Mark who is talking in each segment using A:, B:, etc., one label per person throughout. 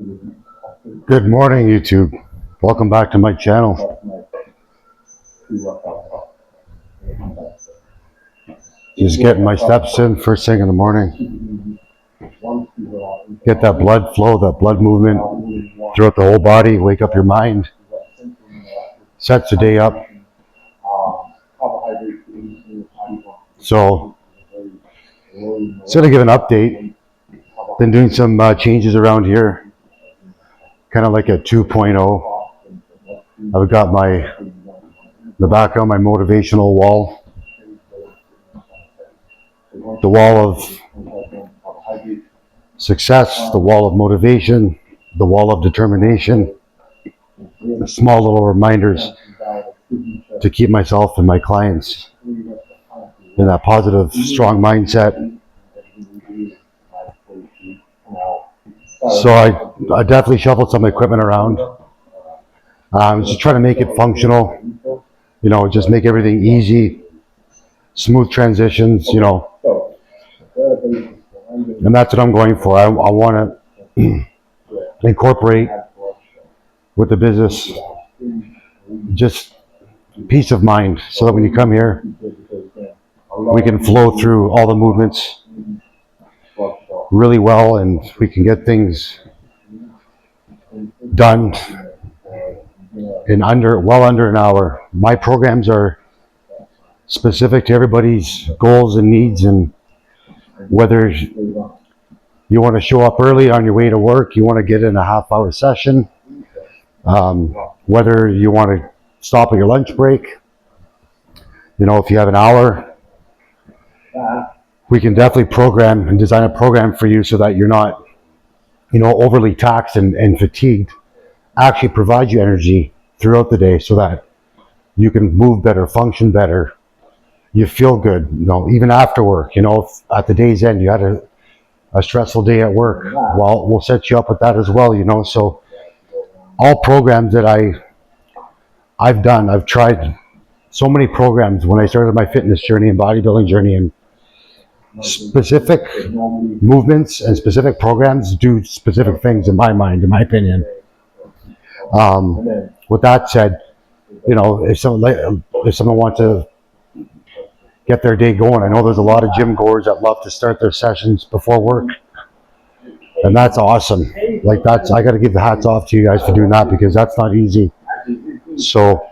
A: Good morning, YouTube. Welcome back to my channel. Just getting my steps in first thing in the morning. Get that blood flow, that blood movement throughout the whole body. Wake up your mind. Sets the day up. So, instead of give an update, been doing some changes around here. Kind of like a 2.0. I've got the background, my motivational wall. The wall of success, the wall of motivation, the wall of determination. Small little reminders to keep myself and my clients in that positive, strong mindset. So I definitely shuffled some equipment around. Just trying to make it functional, just make everything easy, smooth transitions, and that's what I'm going for. I want to incorporate with the business just peace of mind so that when you come here, we can flow through all the movements really well and we can get things done in well under an hour. My programs are specific to everybody's goals and needs, and whether you want to show up early on your way to work, you want to get in a half-hour session, whether you want to stop at your lunch break, if you have an hour, we can definitely program and design a program for you so that you're not, overly taxed and fatigued. Actually provide you energy throughout the day so that you can move better, function better, you feel good, even after work. If at the day's end you had a stressful day at work, well, we'll set you up with that as well, so all programs that I've done, I've tried so many programs when I started my fitness journey and bodybuilding journey, and specific movements and specific programs do specific things in my mind, in my opinion. With that said, if someone wants to get their day going, I know there's a lot of gym goers that love to start their sessions before work, and that's awesome. I got to give the hats off to you guys for doing that, because that's not easy. So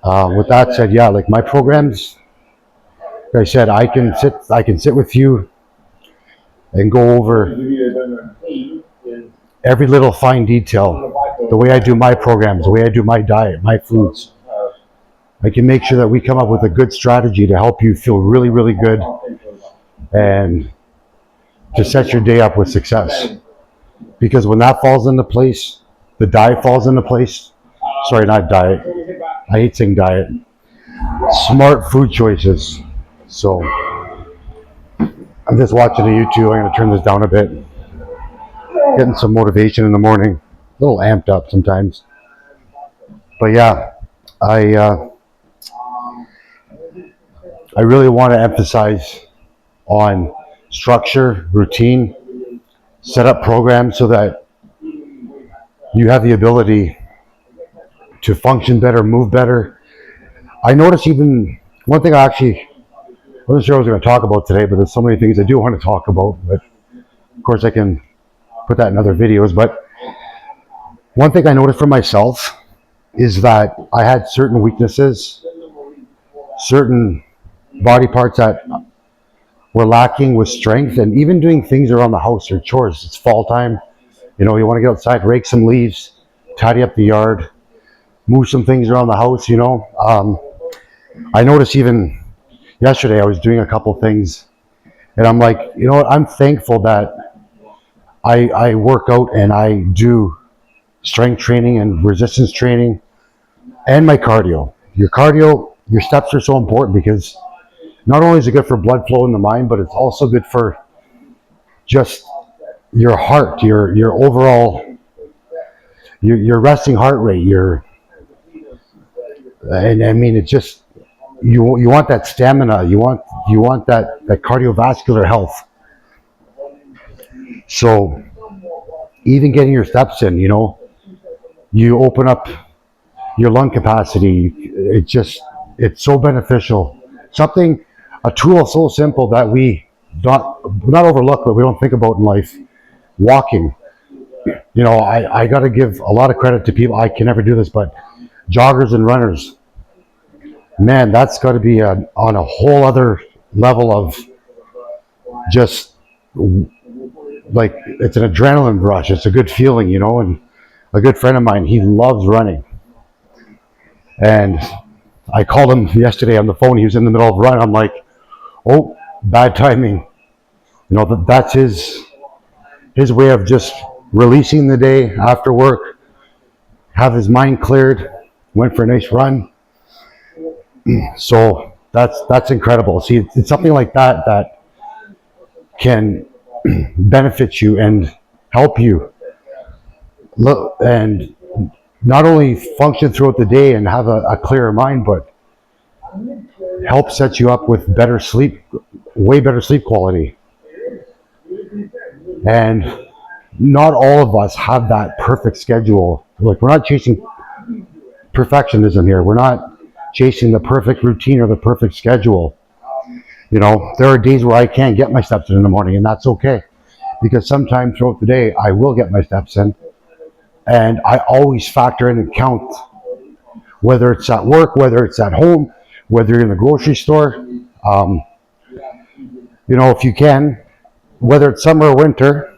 A: with that said, yeah, like my programs, like I said, I can sit with you and go over every little fine detail, the way I do my programs, the way I do my diet, my foods. I can make sure that we come up with a good strategy to help you feel really, really good and to set your day up with success. Because when that falls into place, the diet falls into place. Sorry, not diet. I hate saying diet. Smart food choices. So I'm just watching the YouTube. I'm going to turn this down a bit. Getting some motivation in the morning. A little amped up sometimes. But yeah, I really want to emphasize on structure, routine, set up programs so that you have the ability to function better, move better. I noticed even one thing I wasn't sure I was going to talk about today, but there's so many things I do want to talk about. But of course, I can put that in other videos. But one thing I noticed for myself is that I had certain weaknesses, certain body parts that were lacking with strength, and even doing things around the house or chores. It's fall time. You want to get outside, rake some leaves, tidy up the yard, move some things around the house, I noticed even yesterday I was doing a couple things, and I'm like, I'm thankful that I work out and I do strength training and resistance training and my cardio. Your steps are so important, because not only is it good for blood flow in the mind, but it's also good for just your heart, your overall, your resting heart rate, and I mean, it's just, you want that stamina, you want that cardiovascular health. So even getting your steps in, you open up your lung capacity. It's so beneficial. A tool so simple that we not overlook, but we don't think about in life. Walking. I got to give a lot of credit to people. I can never do this, but joggers and runners, man, that's got to be on a whole other level of just like, it's an adrenaline rush. It's a good feeling, and a good friend of mine, he loves running. And I called him yesterday on the phone. He was in the middle of a run. I'm like, oh, bad timing. That's his way of just releasing the day after work, have his mind cleared, went for a nice run. So that's incredible. See, it's something like that can benefit you and help you look and not only function throughout the day and have a clearer mind, but help set you up with better sleep, way better sleep quality. And not all of us have that perfect schedule. Like, we're not chasing perfectionism here. We're not chasing the perfect routine or the perfect schedule. There are days where I can't get my steps in the morning, and that's okay. Because sometime throughout the day, I will get my steps in. And I always factor in and count, whether it's at work, whether it's at home, whether you're in the grocery store. If you can, whether it's summer or winter,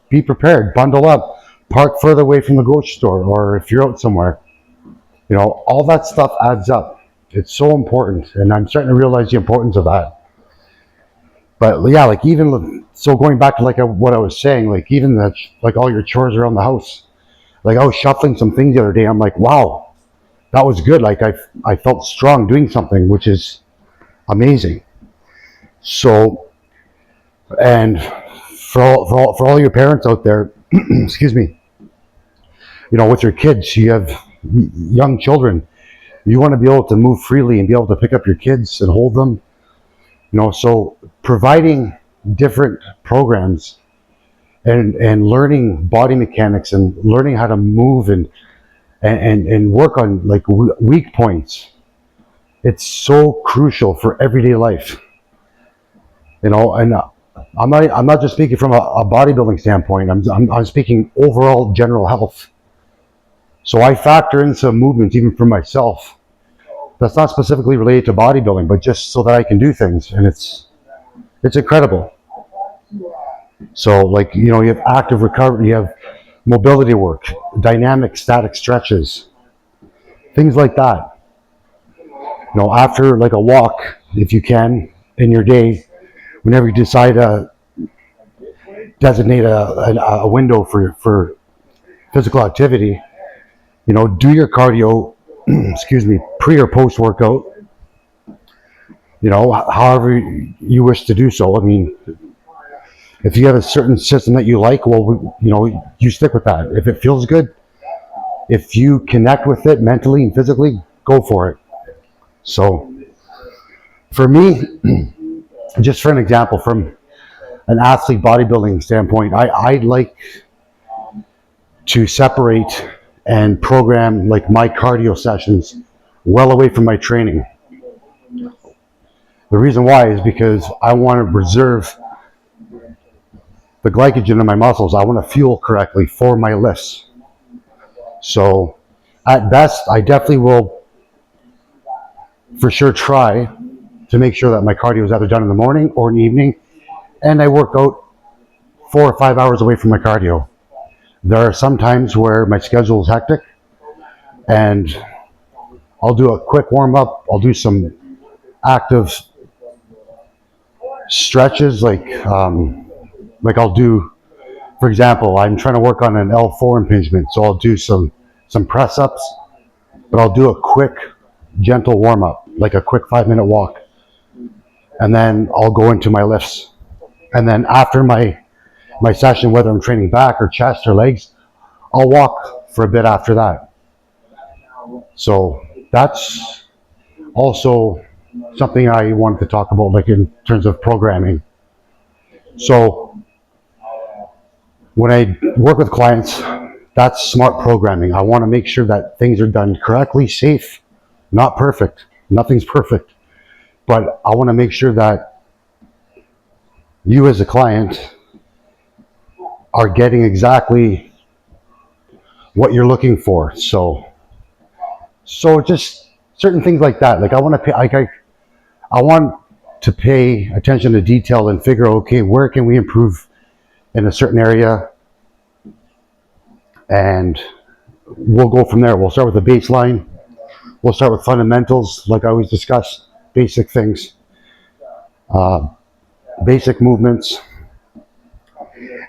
A: be prepared, bundle up, park further away from the grocery store, or if you're out somewhere. All that stuff adds up. It's so important, and I'm starting to realize the importance of that. But yeah, like, even so, going back to what I was saying, like, even that, like, all your chores around the house. Like, I was shuffling some things the other day. I'm like, wow, that was good. Like, I felt strong doing something, which is amazing. So, and for all your parents out there, excuse me, with your kids, you have young children. You want to be able to move freely and be able to pick up your kids and hold them. So providing different programs and learning body mechanics and learning how to move and work on, like, weak points. It's so crucial for everyday life. And I'm not just speaking from a bodybuilding standpoint. I'm speaking overall general health. So I factor in some movements even for myself. That's not specifically related to bodybuilding, but just so that I can do things, and it's incredible. So, like, you have active recovery, you have mobility work, dynamic static stretches, things like that. After, like, a walk, if you can, in your day, whenever you decide to designate a window for physical activity, do your cardio, excuse me, pre or post workout, however you wish to do so. I mean, if you have a certain system that you like, well, you stick with that. If it feels good, if you connect with it mentally and physically, go for it. So, for me, just for an example, from an athlete bodybuilding standpoint, I like to separate and program, like, my cardio sessions well away from my training. The reason why is because I want to preserve the glycogen in my muscles. I want to fuel correctly for my lifts. So at best, I definitely will for sure try to make sure that my cardio is either done in the morning or in the evening, and I work out 4 or 5 hours away from my cardio. There are some times where my schedule is hectic, and I'll do a quick warm up. I'll do some active stretches, like I'll do, for example, I'm trying to work on an L4 impingement, so I'll do some press ups, but I'll do a quick, gentle warm up, like a quick 5-minute walk, and then I'll go into my lifts. And then after my session, whether I'm training back or chest or legs, I'll walk for a bit after that. So that's also something I wanted to talk about, like, in terms of programming. So When I work with clients, that's smart programming. I want to make sure that things are done correctly, safe, not perfect. Nothing's perfect. But I want to make sure that you as a client are getting exactly what you're looking for. So just certain things like that. Like I want to pay, I want to pay attention to detail and figure, okay, where can we improve in a certain area? And we'll go from there. We'll start with the baseline. We'll start with fundamentals, like I always discuss, basic things, basic movements,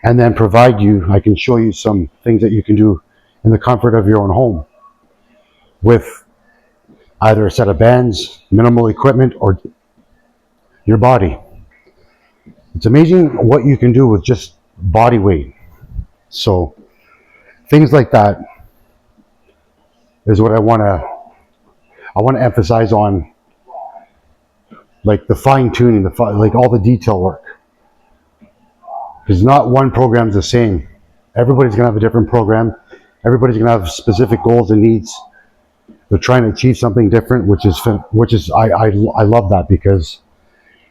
A: and then I can show you some things that you can do in the comfort of your own home with either a set of bands, minimal equipment, or your body. It's amazing what you can do with just body weight. So things like that is what I want to emphasize on, like the fine tuning, like all the detail work. Because not one program is the same. Everybody's going to have a different program. Everybody's going to have specific goals and needs. They're trying to achieve something different, which is I love that, because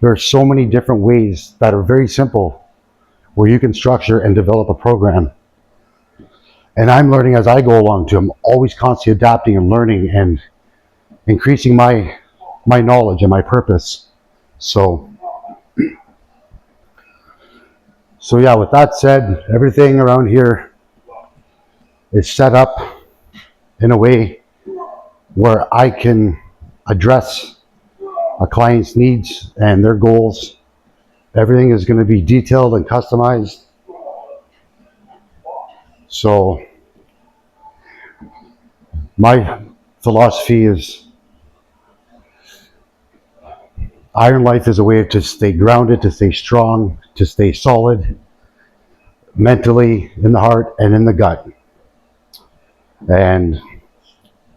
A: there are so many different ways that are very simple where you can structure and develop a program. And I'm learning as I go along too. I'm always constantly adapting and learning and increasing my knowledge and my purpose. So yeah, with that said, everything around here is set up in a way where I can address a client's needs and their goals. Everything is going to be detailed and customized. So my philosophy is Iron Life is a way to stay grounded, to stay strong, to stay solid, mentally, in the heart, and in the gut. And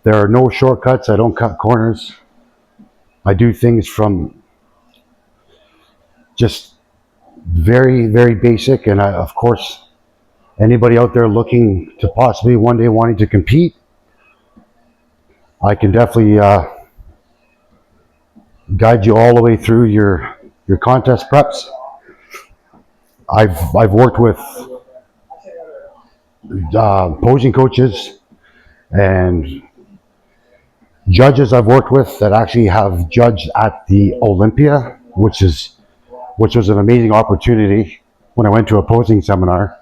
A: there are no shortcuts. I don't cut corners. I do things from just very, very basic. And of course, anybody out there looking to possibly one day wanting to compete, I can definitely guide you all the way through your contest preps. I've worked with posing coaches and judges I've worked with that actually have judged at the Olympia, which was an amazing opportunity when I went to a posing seminar.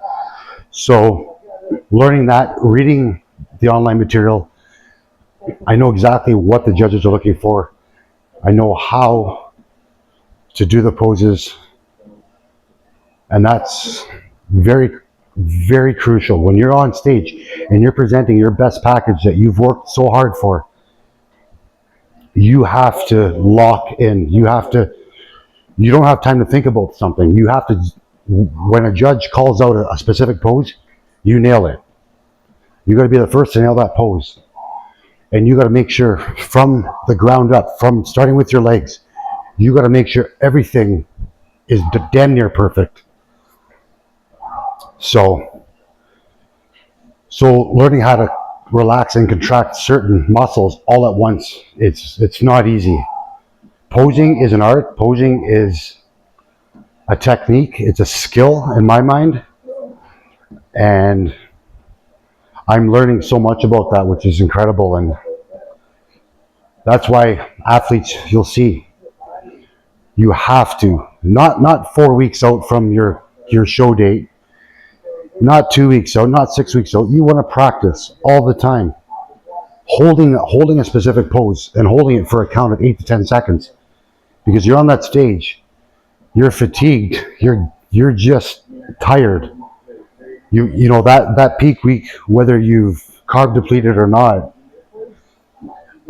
A: So learning that, reading the online material, I know exactly what the judges are looking for. I know how to do the poses, and that's very, very crucial. When you're on stage and you're presenting your best package that you've worked so hard for, you have to lock in. You don't have time to think about something. You have to, when a judge calls out a specific pose, you nail it. You got to be the first to nail that pose. And you got to make sure from the ground up, from starting with your legs, you got to make sure everything is damn near perfect. So learning how to relax and contract certain muscles all at once, it's not easy. Posing is an art. Posing is a technique. It's a skill in my mind. And I'm learning so much about that, which is incredible. And that's why athletes, you'll see, you have to, not 4 weeks out from your show date, not 2 weeks out, not 6 weeks out. You want to practice all the time, holding a specific pose and holding it for a count of 8 to 10 seconds, because you're on that stage, you're fatigued, you're just tired. You know that peak week, whether you've carb depleted or not,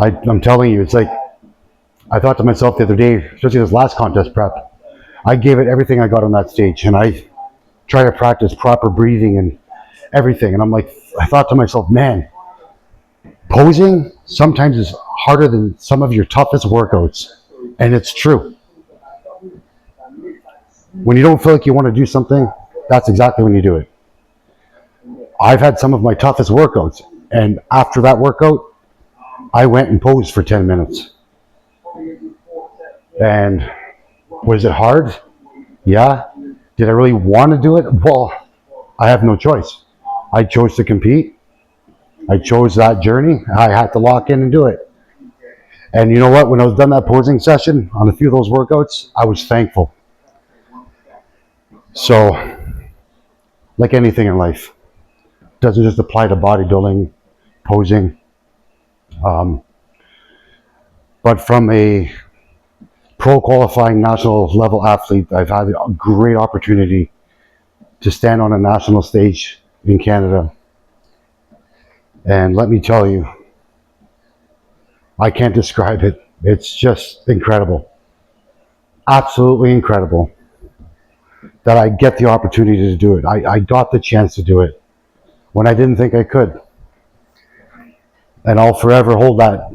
A: I'm telling you, it's like, I thought to myself the other day, especially this last contest prep, I gave it everything I got on that stage, and I try to practice proper breathing and everything. And I thought to myself, man, posing sometimes is harder than some of your toughest workouts. And it's true. When you don't feel like you want to do something, that's exactly when you do it. I've had some of my toughest workouts, and after that workout, I went and posed for 10 minutes. And was it hard? Yeah. Did I really want to do it? Well, I have no choice. I chose to compete. I chose that journey. I had to lock in and do it. And you know what? When I was done that posing session on a few of those workouts, I was thankful. So, like anything in life, it doesn't just apply to bodybuilding, posing. But from a pro qualifying national level athlete, I've had a great opportunity to stand on a national stage in Canada. And let me tell you, I can't describe it. It's just incredible. Absolutely incredible that I get the opportunity to do it. I got the chance to do it when I didn't think I could. And I'll forever hold that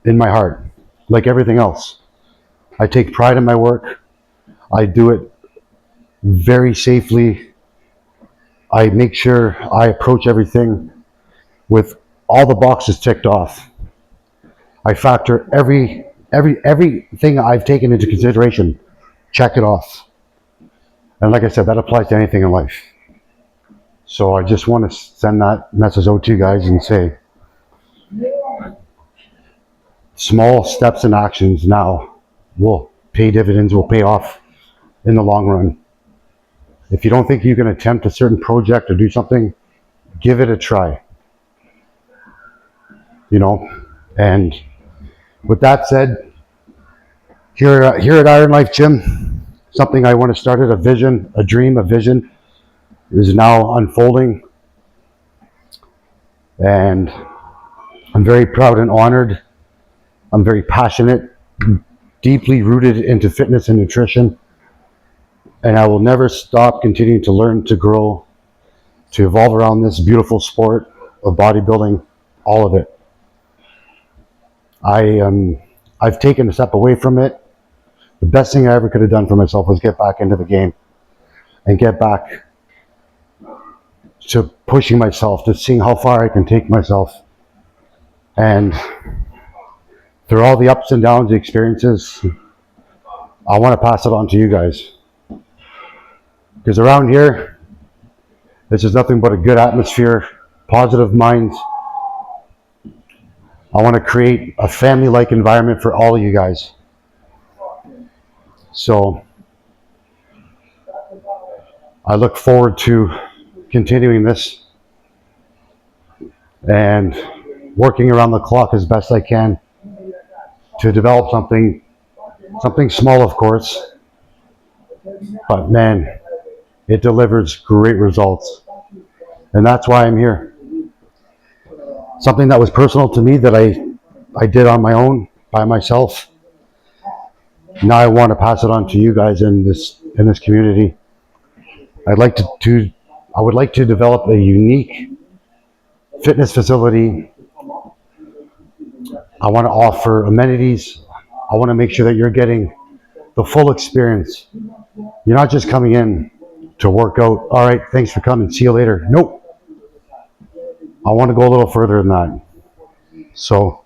A: in my heart, like everything else. I take pride in my work. I do it very safely. I make sure I approach everything with all the boxes ticked off. I factor everything I've taken into consideration, check it off. And like I said, that applies to anything in life. So I just want to send that message out to you guys and say, small steps and actions now will pay dividends, will pay off in the long run. If you don't think you can attempt a certain project or do something, give it a try. You know, and with that said, here at Iron Life Gym, something I want to start at, a vision, a dream, a vision, is now unfolding. And I'm very proud and honored. I'm very passionate, deeply rooted into fitness and nutrition. And I will never stop continuing to learn, to grow, to evolve around this beautiful sport of bodybuilding, all of it. I've taken a step away from it. The best thing I ever could have done for myself was get back into the game and get back to pushing myself, to seeing how far I can take myself. And through all the ups and downs, the experiences, I want to pass it on to you guys. Because around here, this is nothing but a good atmosphere, positive minds. I want to create a family-like environment for all of you guys. So I look forward to continuing this and working around the clock as best I can to develop something small, of course, but man, it delivers great results. And that's why I'm here. Something that was personal to me that I did on my own, by myself. Now I want to pass it on to you guys in this community. I would like to develop a unique fitness facility. I want to offer amenities. I want to make sure that you're getting the full experience. You're not just coming in to work out. All right, thanks for coming. See you later. Nope. I want to go a little further than that. So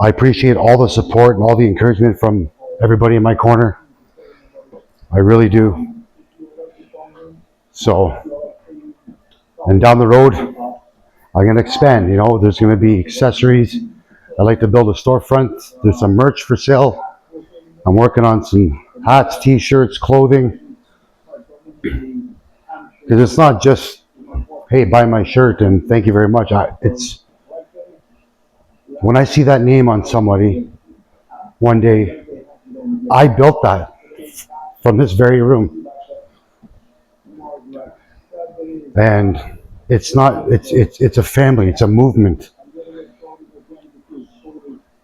A: I appreciate all the support and all the encouragement from everybody in my corner. I really do. So, and down the road, I'm going to expand. You know, there's going to be accessories. I'd like to build a storefront. There's some merch for sale. I'm working on some hats, t-shirts, clothing. Because it's not just, hey, buy my shirt and thank you very much. It's when I see that name on somebody one day, I built that from this very room. And it's a family, it's a movement.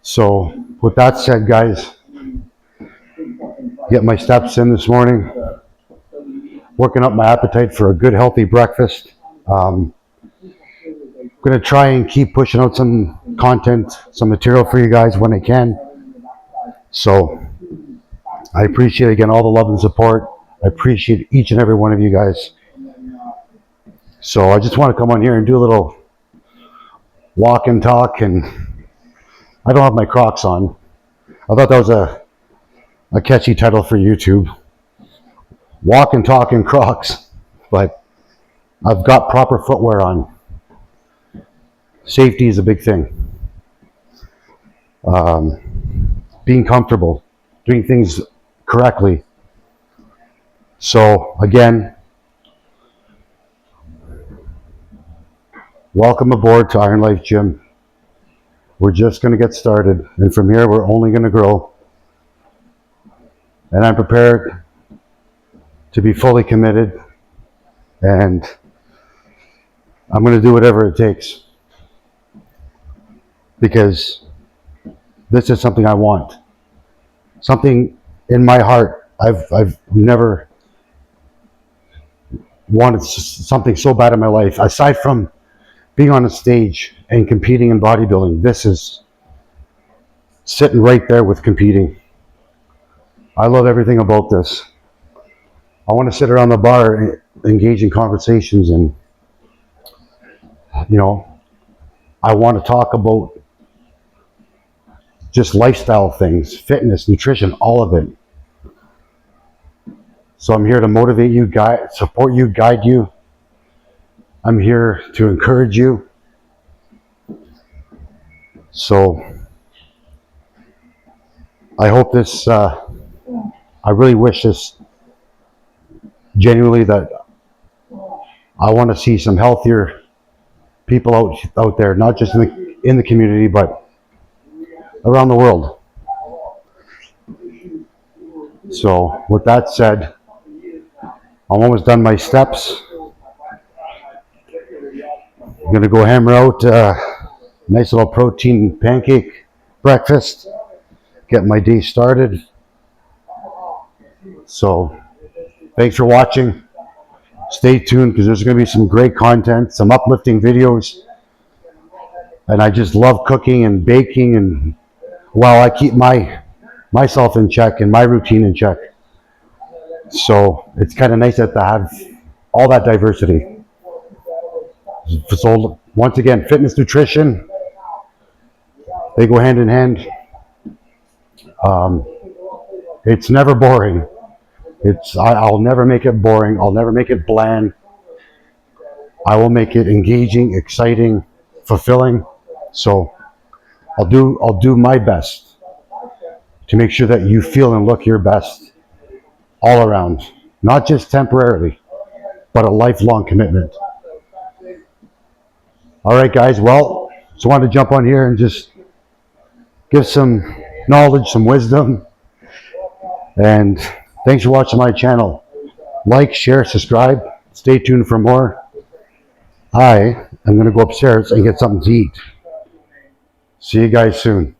A: So with that said, guys, get my steps in this morning, working up my appetite for a good healthy breakfast. I'm going to try and keep pushing out some content, some material for you guys when I can. So I appreciate, again, all the love and support. I appreciate each and every one of you guys. So I just want to come on here and do a little walk and talk, and I don't have my Crocs on. I thought that was a catchy title for YouTube. Walk and talk in Crocs, but I've got proper footwear on. Safety is a big thing. Being comfortable, doing things correctly. So again, welcome aboard to Iron Life Gym. We're just going to get started, and from here we're only going to grow. And I'm prepared to be fully committed, and I'm going to do whatever it takes, because this is something I want. Something in my heart. I've never wanted something so bad in my life. Aside from being on a stage and competing in bodybuilding, this is sitting right there with competing. I love everything about this. I want to sit around the bar and engage in conversations, and I want to talk about just lifestyle things, fitness, nutrition, all of it. So I'm here to motivate you, support you, guide you. I'm here to encourage you. So I hope this, I really wish this genuinely, that I want to see some healthier people out there, not just in the community, but around the world. So with that said, I'm almost done my steps. I'm going to go hammer out a nice little protein pancake breakfast, get my day started. So thanks for watching. Stay tuned, because there's going to be some great content, some uplifting videos. And I just love cooking and baking, and while I keep myself in check and my routine in check. So it's kind of nice to have all that diversity. So once again, fitness, nutrition, they go hand in hand. It's never boring. I'll never make it boring. I'll never make it bland. I will make it engaging, exciting, fulfilling. So I'll do my best to make sure that you feel and look your best all around, not just temporarily, but a lifelong commitment. All right, guys. Well, just wanted to jump on here and just give some knowledge, some wisdom, and thanks for watching my channel. Like, share, subscribe. Stay tuned for more. I am going to go upstairs and get something to eat. See you guys soon.